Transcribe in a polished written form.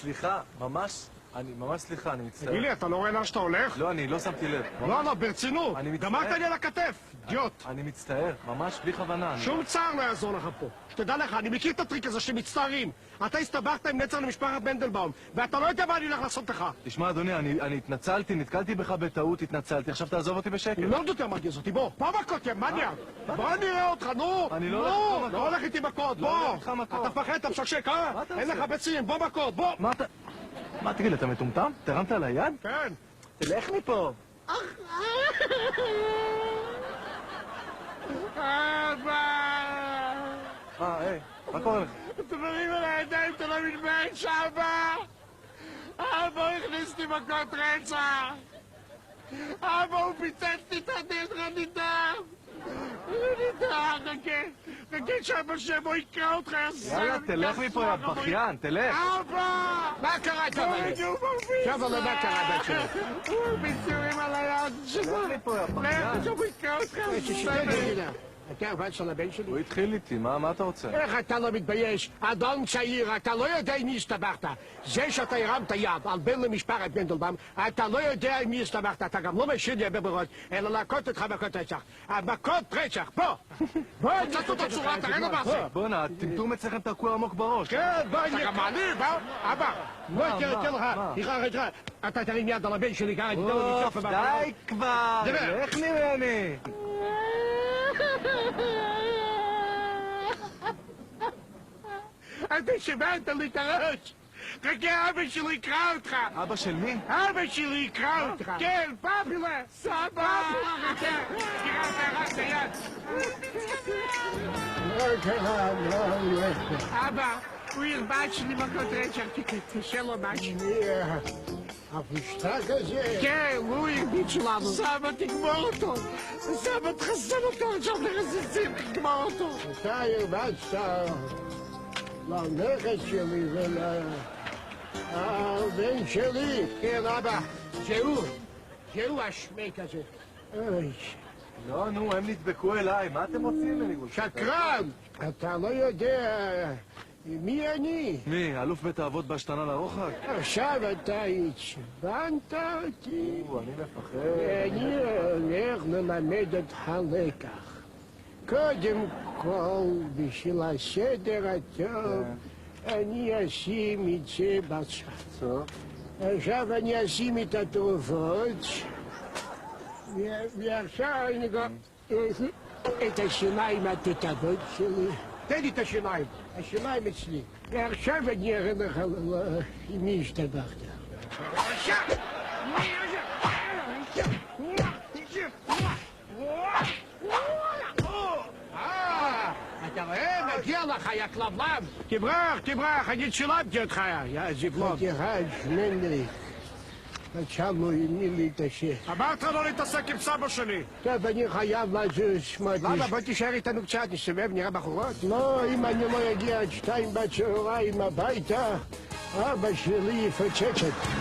סליחה, ממש סליחה, אני מצטער. תגיד לי, אתה לא רואה לאן שאתה הולך? לא, אני לא שמתי לב. לא, ברצינות. גמרת לי על הכתף, אידיוט. אני מצטער, ממש בלי כוונה. שום צער לא יעזור לך פה. שתדע לך, אני מכיר את הטריק הזה שמצטערים. אתה הסתבכת עם נצר למשפחת מנדלבאום, ואתה לא יודע מה אני הולך לעשות לך. תשמע, אדוני, אני התנצלתי, נתקלתי בך בטעות, התנצלתי, עכשיו תעזוב אותי בשקט. לא יותר מרגיז אותי, בוא מכות, יא מניאק. בוא נראה אותך, נו. אני לא הולך איתי מכות, בוא. לא הולך איתך מכות. אתה מפחד, אתה משקשק, אה? אין לך ביצים, בוא מכות, בוא. מה, תגיד, אתה מטומטם? תרמת עליי יד? כן. תלך מפה. היי, מה קורה לך? אתה מרים על הידיים, אתה לא מתבייש, אבא! אבא הכניס לי מכות רצח! אבא, הוא פיצץ לי את הדרך, אני דם! חכה שאבא שבו יקרא אותך, יאללה, תלך מפה, יא בכיין, תלך! אבא! מה קרה, צ'אבלה? צ'אבלה, מה קרה, בת שלו? הוא ביצורים על היד שלו! תלך מפה, יא בכיין! שבו יקרא אותך, אתה עבד של הבן שלי? הוא התחיל איתי, מה אתה רוצה? איך אתה לא מתבייש? אדון צעיר, אתה לא יודע עם מי הסתבכת. זה שאתה הרמת יד על בן למשפחת מנדלבאום, אתה לא יודע עם מי הסתבכת. אתה גם לא משאיר לי בברות, אלא להכות אותך מכות רצח. מכות רצח, בוא! בוא, נצאת את הצורה, תראה לו מה זה. בוא'נה, הטמטום אצלכם תקוע עמוק בראש. כן, בוא, אתה גם מעליב, אבא! בוא, תראה לך, אתה תרים יד על הבן שלי, ככה, תדע לו לצוף בברות. די כבר, לך ממני! אתה שברת לי את הראש! חכה, אבא שלי יקרא אותך! אבא של מי? אבא שלי יקרא אותך! כן, פאפילה! סבא! תראה אותה רק ביד! אבא, הוא הרבץ לי מכות רצח, תקשה לו משהו. הפשטק הזה? כן, הוא הרביץ לנו. סבא, תגמור אותו! סבא, תחסן אותו עכשיו לרסיסים, תגמור אותו! אתה הרבצת לנכד שלי ולבן שלי. כן, אבא, שהוא השמק הזה. לא, נו, הם נדבקו אליי, מה אתם רוצים ממני? שקרן! אתה לא יודע מי אני? מי, אלוף בית האבות בהשתנה לרוחק? עכשיו אתה עצבנת אותי. אני מפחד. אני הולך ללמד אותך לקח. קודם כל, בשביל הסדר הטוב, אני אשים את זה בצד. טוב. עכשיו אני אשים את התרופות, ועכשיו אני גם את השיניים התותבות שלי. תן לי את השיניים, השיניים אצלי. ועכשיו אני אראה לך עם מי השתבחת. אתה רואה? מגיע לך, יא כלבלב. תברח, אני צילמתי אותך, יא זבלון. חתיכת שמנדריק. חשבנו עם מי להתעסק. אמרת לא להתעסק עם סבא שלי. טוב, אני חייב לזוז, שמוטי. למה? בוא תישאר איתנו קצת, נסתובב, נראה בחורות. לא, אם אני לא אגיע עד 2 בצהריים הביתה, אבא שלי יפוצץ אותי.